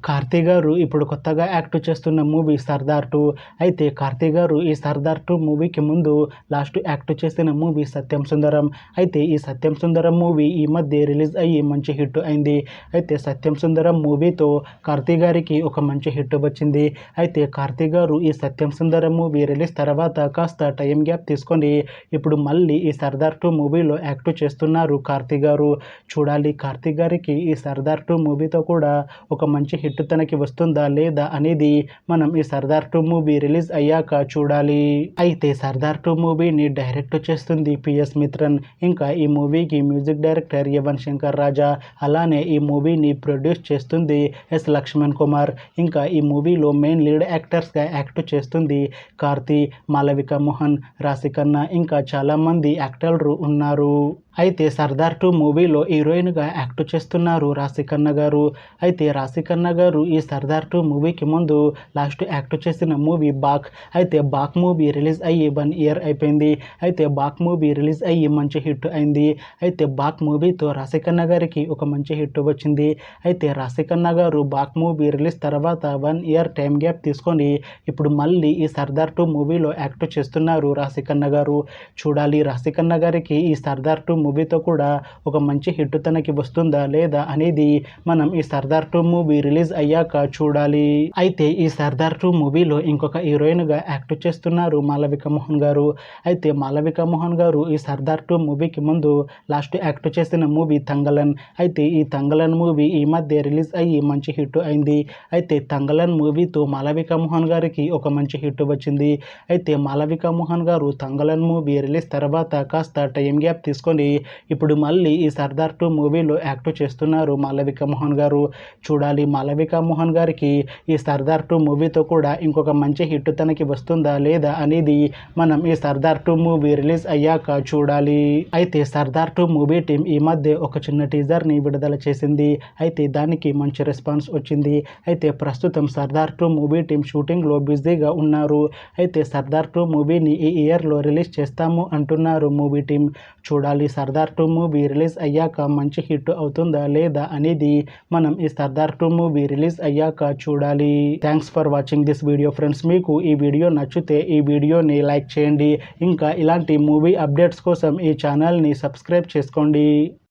కార్తీ గారు ఇప్పుడు కొత్తగా యాక్ట్ చేస్తున్న మూవీ సర్దార్ 2. అయితే కార్తీ గారు ఈ సర్దార్ 2 మూవీకి ముందు లాస్ట్ యాక్ట్ చేసిన మూవీ సత్యం సుందరం. అయితే ఈ సత్యం సుందరం మూవీ ఈ మధ్య రిలీజ్ అయ్యి మంచి హిట్ అయింది. అయితే సత్యం సుందరం మూవీతో కార్తీ గారికి ఒక మంచి హిట్ వచ్చింది. అయితే కార్తీ గారు ఈ సత్యం సుందరం మూవీ రిలీజ్ తర్వాత కాస్త టైం గ్యాప్ తీసుకొని ఇప్పుడు మళ్ళీ ఈ సర్దార్ 2 మూవీలో యాక్ట్ చేస్తున్నారు కార్తీ గారు. చూడాలి కార్తీ గారికి ఈ సర్దార్ 2 మూవీతో కూడా ఒక మంచి హిట్ తనకి వస్తుందా లేదా అనేది మనం ఈ సర్దార్ 2 మూవీ రిలీజ్ అయ్యాక చూడాలి. అయితే సర్దార్ 2 మూవీని డైరెక్ట్ చేస్తుంది పిఎస్ మిత్రన్. ఇంకా ఈ మూవీకి మ్యూజిక్ డైరెక్టర్ యువన్ శంకర్ రాజా. అలానే ఈ మూవీని ప్రొడ్యూస్ చేస్తుంది ఎస్ లక్ష్మణ్ కుమార్. ఇంకా ఈ మూవీలో మెయిన్ లీడ్ యాక్టర్స్గా యాక్ట్ చేస్తుంది కార్తీ, మాలవిక మోహన్, రాశి ఖన్నా ఇంకా చాలామంది యాక్టర్లు ఉన్నారు. అయితే సర్దార్ 2 మూవీలో హీరోయిన్గా యాక్ట్ చేస్తున్నారు రాశి ఖన్నా గారు. అయితే రాశి ఖన్నా గారు ఈ సర్దార్ 2 మూవీకి ముందు లాస్ట్ యాక్ట్ చేసిన మూవీ బాక్. అయితే బాక్ మూవీ రిలీజ్ అయ్యి 1 ఇయర్ అయిపోయింది. అయితే బాక్ మూవీ రిలీజ్ అయ్యి మంచి హిట్ అయింది. అయితే బాక్ మూవీతో రాశి ఖన్నా గారికి ఒక మంచి హిట్ వచ్చింది. అయితే రాశి ఖన్నా గారు బాక్ మూవీ రిలీజ్ తర్వాత 1 ఇయర్ టైం గ్యాప్ తీసుకొని ఇప్పుడు మళ్ళీ ఈ సర్దార్ 2 మూవీలో యాక్ట్ చేస్తున్నారు రాశి ఖన్నా గారు. చూడాలి రాశి ఖన్నా గారికి ఈ సర్దార్ 2 మూవీతో కూడా ఒక మంచి హిట్ తనకి వస్తుందా లేదా అనేది మనం ఈ సర్దార్ 2 మూవీ రిలీజ్ అయ్యాక చూడాలి. అయితే ఈ సర్దార్ 2 మూవీలో ఇంకొక హీరోయిన్గా యాక్ట్ చేస్తున్నారు మాలవిక మోహన్ గారు. అయితే మాలవిక మోహన్ గారు ఈ సర్దార్ 2 మూవీకి ముందు లాస్ట్ యాక్ట్ చేసిన మూవీ తంగలన్. అయితే ఈ తంగలన్ మూవీ ఈ మధ్య రిలీజ్ అయ్యి మంచి హిట్ అయింది. అయితే తంగలన్ మూవీతో మాలవిక మోహన్ గారికి ఒక మంచి హిట్ వచ్చింది. అయితే మాలవిక మోహన్ గారు తంగలన్ మూవీ రిలీజ్ తర్వాత కాస్త టైం గ్యాప్ తీసుకొని ఇప్పుడు మళ్ళీ ఈ సర్దార్ 2 మూవీలో యాక్ట్ చేస్తున్నారు మాలవిక మోహన్ గారు. చూడాలి మాలవిక మోహన్ గారికి ఈ సర్దార్ 2 మూవీతో కూడా ఇంకొక మంచి హిట్ తనకి వస్తుందా లేదా అనేది మనం ఈ సర్దార్ 2 మూవీ రిలీజ్ అయ్యాక చూడాలి. అయితే సర్దార్ 2 మూవీ టీం ఈ మధ్య ఒక చిన్న టీజర్ని విడుదల చేసింది. అయితే దానికి మంచి రెస్పాన్స్ వచ్చింది. అయితే ప్రస్తుతం సర్దార్ 2 మూవీ టీం షూటింగ్లో బిజీగా ఉన్నారు. అయితే సర్దార్ 2 మూవీని ఈ ఇయర్లో రిలీజ్ చేస్తాము అంటున్నారు మూవీ టీం. చూడాలి సర్దార్ 2 మూవీ రిలీజ్ అయ్యాక మంచి హిట్ అవుతుందా లేదా అనేది మనం ఈ సర్దార్ 2 మూవీ రిలీజ్ అయ్యాక చూడాలి. Thanks for watching this video friends. మీకు ఈ వీడియో నచ్చితే ఈ వీడియోని లైక్ చేయండి. ఇంకా ఇలాంటి మూవీ అప్డేట్స్ కోసం ఈ ఛానల్ని సబ్స్క్రైబ్ చేసుకోండి.